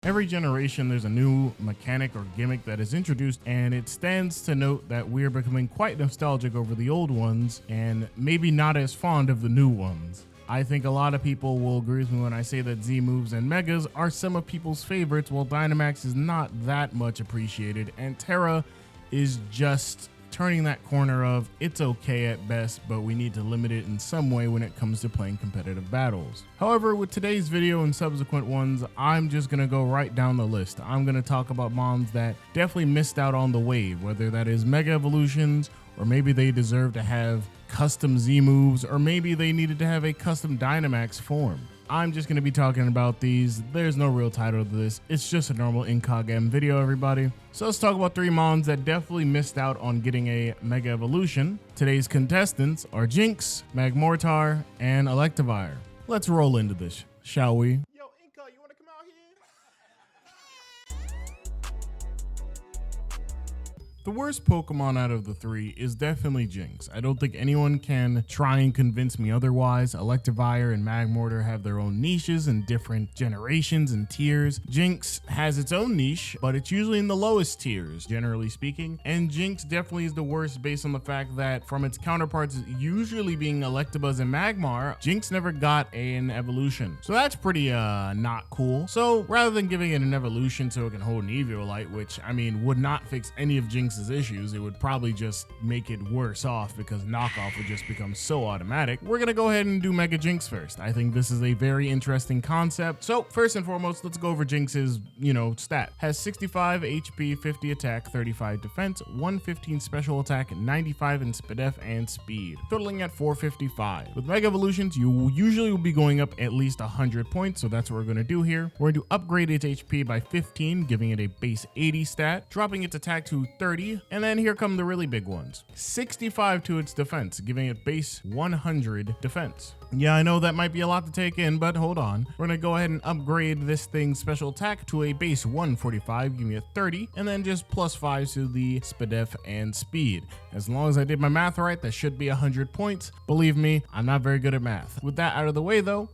Every generation there's a new mechanic or gimmick that is introduced, and it stands to note that we're becoming quite nostalgic over the old ones and maybe not as fond of the new ones. I think a lot of people will agree with me when I say that Z moves and Megas are some of people's favorites, while Dynamax is not that much appreciated, and Terra is just turning that corner of it's okay at best, but we need to limit it in some way when it comes to playing competitive battles. However, with today's video and subsequent ones, I'm just gonna go right down the list. I'm gonna talk about mons that definitely missed out on the wave, whether that is Mega Evolutions, or maybe they deserve to have custom Z moves, or maybe they needed to have a custom Dynamax form. I'm just going to be talking about these. There's no real title to this. It's just a normal IncogM video, everybody. So let's talk about 3 mons that definitely missed out on getting a Mega Evolution. Today's contestants are Jinx, Magmar, and Electivire. Let's roll into this, shall we? Yo, Inca, you wanna come out here? The worst Pokemon out of the 3 is definitely Jinx. I don't think anyone can try and convince me otherwise. Electivire and Magmar have their own niches and different generations and tiers. Jinx has its own niche, but it's usually in the lowest tiers, generally speaking. And Jinx definitely is the worst based on the fact that from its counterparts usually being Electabuzz and Magmar, Jinx never got an evolution. So that's pretty not cool. So rather than giving it an evolution so it can hold an Eviolite, which I mean would not fix any of Jinx's issues, it would probably just make it worse off because knockoff would just become so automatic. We're gonna go ahead and do Mega Jinx first. I think this is a very interesting concept. So first and foremost, let's go over Jinx's, stat. Has 65 HP, 50 attack, 35 defense, 115 special attack, 95 in SPDF and speed, totaling at 455. With Mega Evolutions, you usually will be going up at least 100 points, so that's what we're gonna do here. We're going to upgrade its HP by 15, giving it a base 80 stat, dropping its attack to 30, and then here come the really big ones. 65 to its defense, giving it base 100 defense. Yeah, I know that might be a lot to take in, but hold on. We're gonna go ahead and upgrade this thing's special attack to a base 145, giving it 30, and then just plus 5 to the SPDF and speed. As long as I did my math right, that should be 100 points. Believe me, I'm not very good at math. With that out of the way though,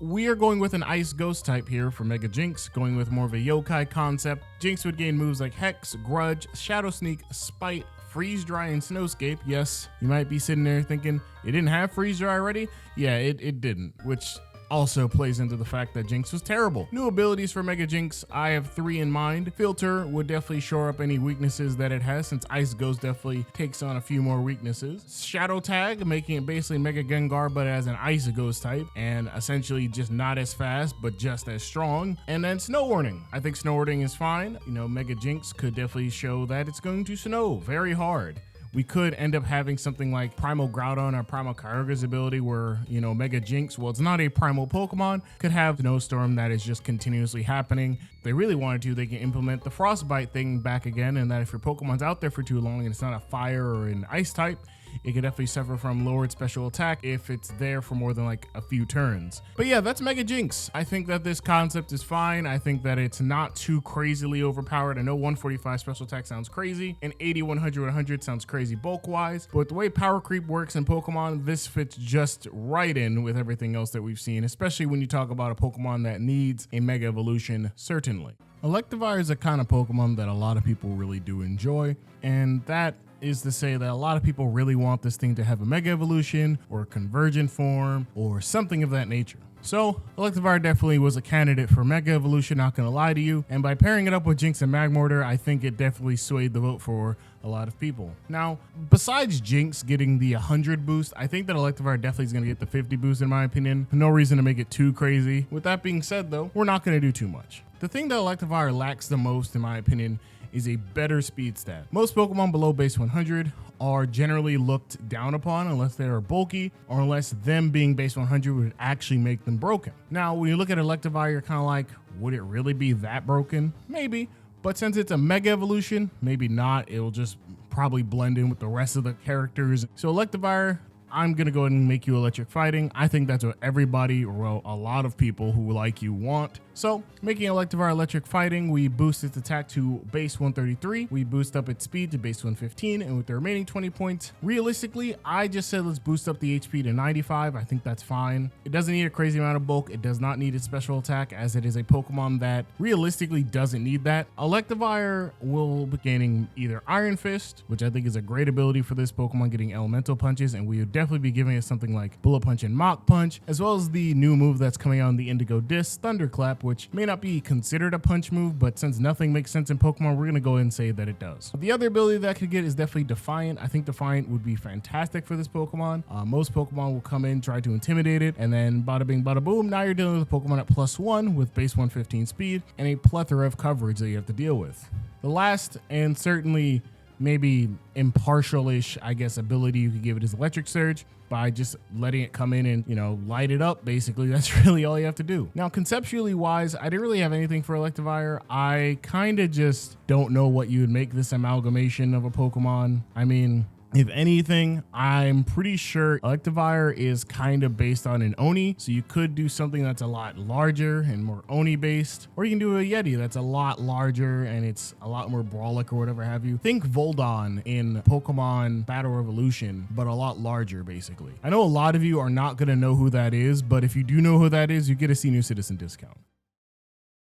we are going with an Ice Ghost type here for Mega Jinx, going with more of a yokai concept. Jinx would gain moves like Hex, Grudge, Shadow Sneak, Spite, Freeze Dry, and Snowscape. Yes, you might be sitting there thinking, it didn't have Freeze Dry already? Yeah, it didn't, which also plays into the fact that Jinx was terrible. New abilities for Mega Jinx, I have 3 in mind. Filter would definitely shore up any weaknesses that it has, since Ice Ghost definitely takes on a few more weaknesses. Shadow Tag, making it basically Mega Gengar but as an Ice Ghost type, and essentially just not as fast but just as strong. And then Snow Warning. I think Snow Warning is fine. Mega Jinx could definitely show that it's going to snow very hard. We could end up having something like Primal Groudon or Primal Kyogre's ability where, Mega Jinx, well, it's not a primal Pokemon, could have Snowstorm that is just continuously happening. If they really wanted to, they can implement the Frostbite thing back again, and that if your Pokemon's out there for too long and it's not a fire or an ice type, it could definitely suffer from lowered special attack if it's there for more than like a few turns. But yeah, that's Mega Jinx. I think that this concept is fine. I think that it's not too crazily overpowered. I know 145 special attack sounds crazy, and 80, 100, 100 sounds crazy bulk-wise, but the way power creep works in Pokemon, this fits just right in with everything else that we've seen, especially when you talk about a Pokemon that needs a Mega Evolution, certainly. Electivire is a kind of Pokemon that a lot of people really do enjoy, and that is to say that a lot of people really want this thing to have a Mega Evolution or a Convergent form or something of that nature. So Electivire definitely was a candidate for Mega Evolution, not gonna lie to you, and by pairing it up with Jinx and Magmar, I think it definitely swayed the vote for a lot of people. Now, besides Jinx getting the 100 boost, I think that Electivire definitely is gonna get the 50 boost in my opinion. No reason to make it too crazy. With that being said though, we're not gonna do too much. The thing that Electivire lacks the most, in my opinion, is a better speed stat. Most Pokemon below base 100 are generally looked down upon unless they are bulky or unless them being base 100 would actually make them broken. Now, when you look at Electivire, you're kind of like, would it really be that broken? Maybe, but since it's a Mega Evolution, maybe not. It'll just probably blend in with the rest of the characters. So Electivire, I'm gonna go ahead and make you electric fighting. I think that's what everybody, or a lot of people who like you want. So making Electivire electric fighting, we boost its attack to base 133. We boost up its speed to base 115, and with the remaining 20 points, realistically, I just said let's boost up the HP to 95. I think that's fine. It doesn't need a crazy amount of bulk. It does not need its special attack, as it is a Pokemon that realistically doesn't need that. Electivire will be gaining either Iron Fist, which I think is a great ability for this Pokemon, getting elemental punches, and we would definitely be giving it something like Bullet Punch and Mach Punch, as well as the new move that's coming out in the Indigo Disc, Thunderclap, which may not be considered a punch move, but since nothing makes sense in Pokemon, we're gonna go ahead and say that it does. The other ability that I could get is definitely Defiant. I think Defiant would be fantastic for this Pokemon. Most Pokemon will come in, try to intimidate it, and then bada bing, bada boom, now you're dealing with a Pokemon at +1 with base 115 speed and a plethora of coverage that you have to deal with. The last, and certainly maybe impartial-ish, I guess, ability you could give it is Electric Surge, by just letting it come in and, you know, light it up. Basically, that's really all you have to do. Now, conceptually wise, I didn't really have anything for Electivire. I kind of just don't know what you would make this amalgamation of a Pokemon. I mean, if anything, I'm pretty sure Electivire is kind of based on an Oni, so you could do something that's a lot larger and more Oni based, or you can do a Yeti that's a lot larger and it's a lot more Brawlic or whatever have you. Think Voldon in Pokemon Battle Revolution, but a lot larger basically. I know a lot of you are not going to know who that is, but if you do know who that is, you get a senior citizen discount.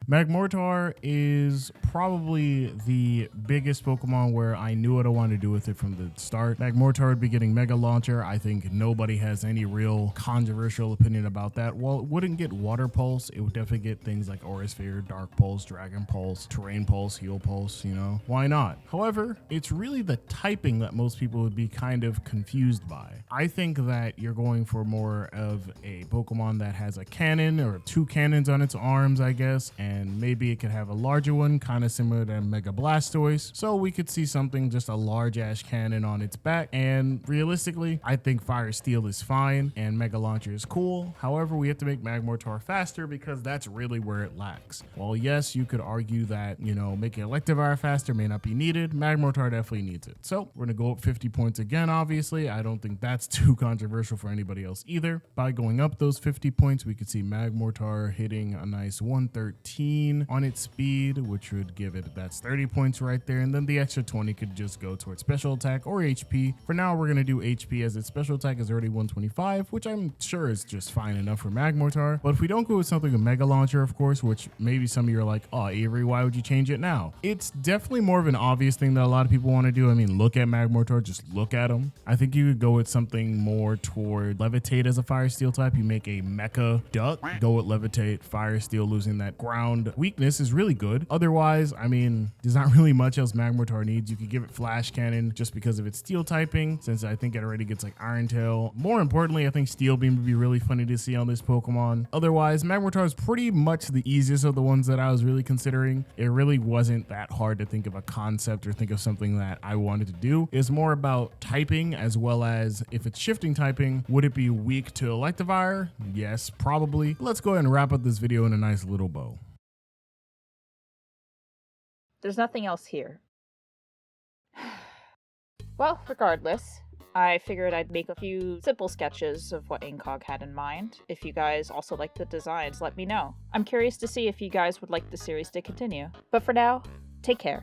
Magmortar is probably the biggest Pokemon where I knew what I wanted to do with it from the start. Magmortar would be getting Mega Launcher. I think nobody has any real controversial opinion about that. Well, it wouldn't get Water Pulse. It would definitely get things like Aura Sphere, Dark Pulse, Dragon Pulse, Terrain Pulse, Heal Pulse, you know, why not? However, it's really the typing that most people would be kind of confused by. I think that you're going for more of a Pokemon that has a cannon or 2 cannons on its arms, I guess, and maybe it could have a larger one, kind of similar to Mega Blastoise. So we could see something, just a large ash cannon on its back. And realistically, I think Fire Steel is fine and Mega Launcher is cool. However, we have to make Magmortar faster because that's really where it lacks. While yes, you could argue that, you know, making Electivire faster may not be needed, Magmortar definitely needs it. So we're gonna go up 50 points again, obviously. I don't think that's too controversial for anybody else either. By going up those 50 points, we could see Magmortar hitting a nice 113 on its speed, which would give it, that's 30 points right there, and then the extra 20 could just go towards special attack or HP. For now, we're going to do HP, as its special attack is already 125, which I'm sure is just fine enough for Magmortar. But if we don't go with something, a Mega Launcher, of course, which maybe some of you are like, oh, Avery, why would you change it now? It's definitely more of an obvious thing that a lot of people want to do. I mean, look at Magmortar, just look at him. I think you could go with something more toward Levitate as a Fire Steel type. You make a Mecha Duck, go with Levitate, Fire Steel, losing that ground weakness is really good. Otherwise, I mean, there's not really much else Magmortar needs. You could give it Flash Cannon just because of its steel typing, since I think it already gets like Iron Tail. More importantly, I think Steel Beam would be really funny to see on this Pokemon. Otherwise, Magmortar is pretty much the easiest of the ones that I was really considering. It really wasn't that hard to think of a concept or think of something that I wanted to do. It's more about typing, as well as if it's shifting typing, would it be weak to Electivire? Yes, probably. Let's go ahead and wrap up this video in a nice little bow. There's nothing else here. Well, regardless, I figured I'd make a few simple sketches of what Incog had in mind. If you guys also like the designs, let me know. I'm curious to see if you guys would like the series to continue. But for now, take care.